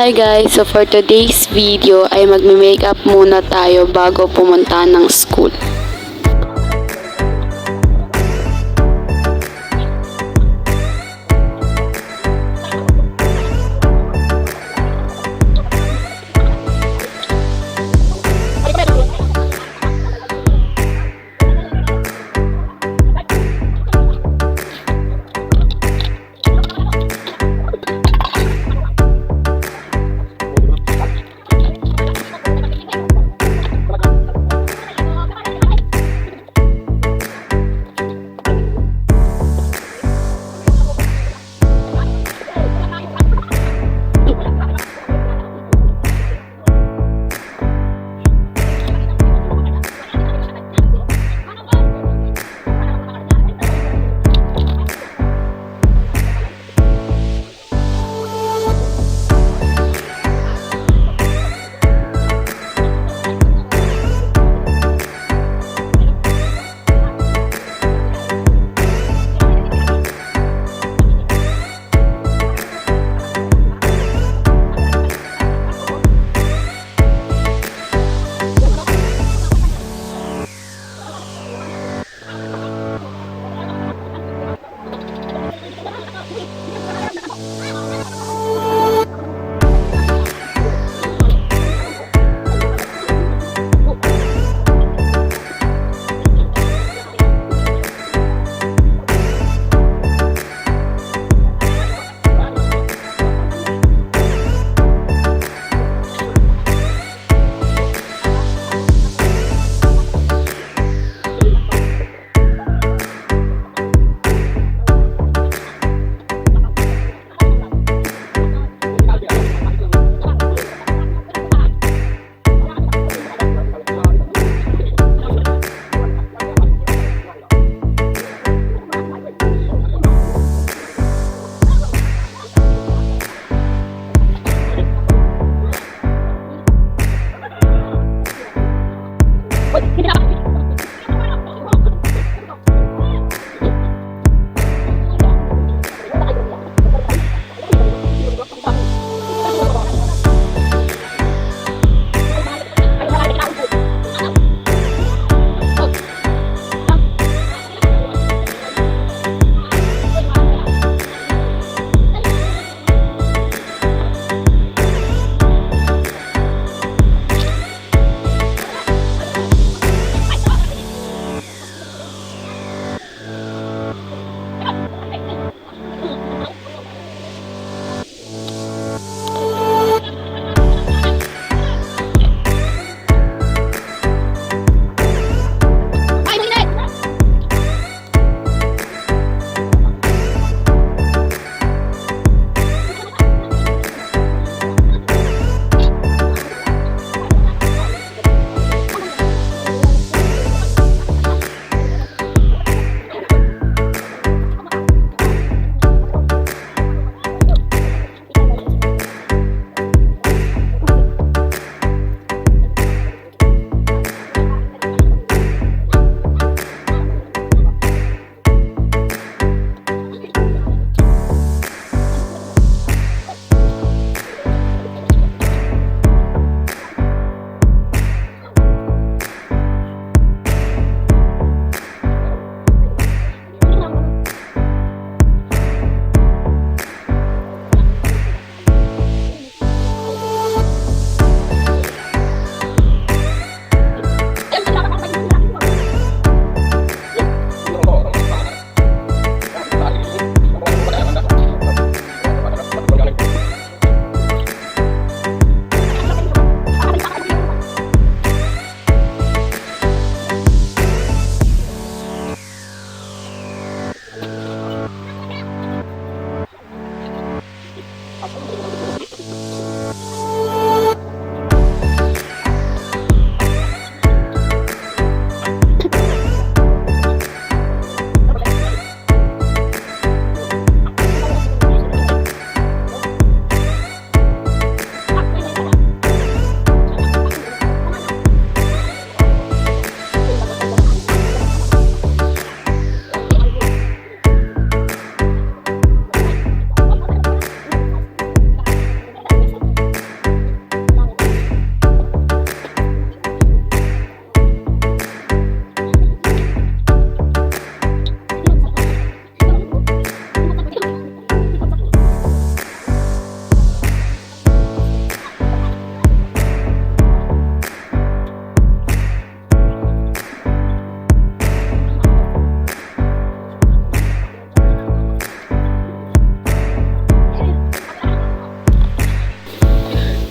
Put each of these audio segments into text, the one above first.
Hi guys! So for today's video ay magme-makeup muna tayo bago pumunta ng school.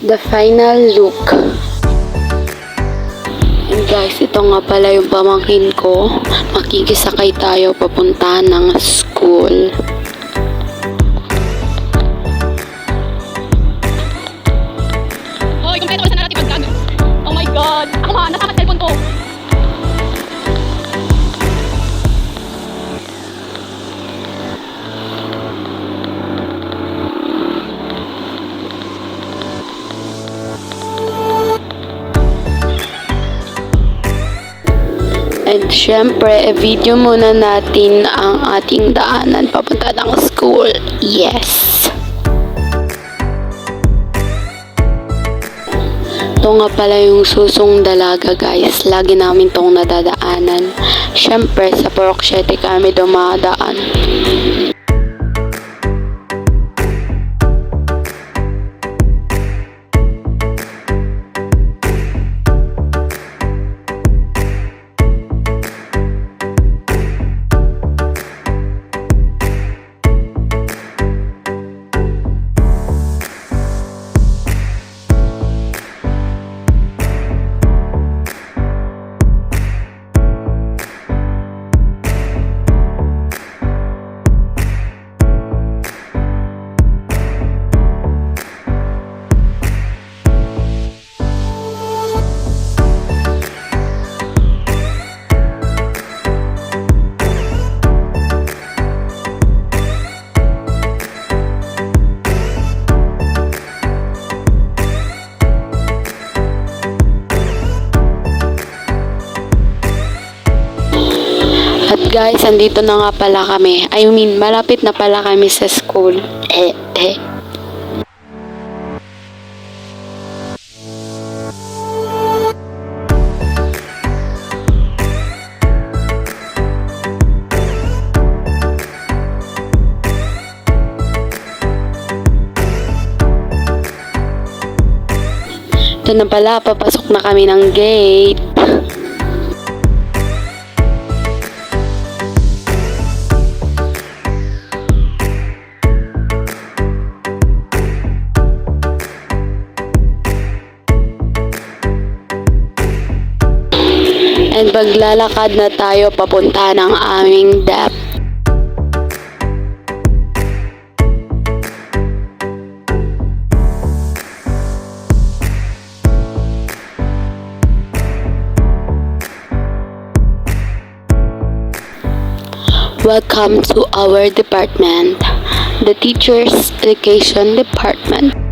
The final look. And guys, ito nga pala yung pamangkin ko. Makikisakay tayo papunta ng school. Hoy, kumpleto ka sa narrative agad. Oh my God. Ako ma, nasa cellphone ko. And syempre, i-video muna natin ang ating daanan papunta ng school. Yes! Ito nga pala yung susong dalaga guys. Lagi namin tong nadadaanan. Syempre, sa Purok 7 kami dumadaan. At guys, andito na nga pala kami. I mean, malapit na pala kami sa school. Ito na pala, papasok na kami ng gate. And maglalakad na tayo papunta ng aming DAP. Welcome to our department, the Teachers Education Department.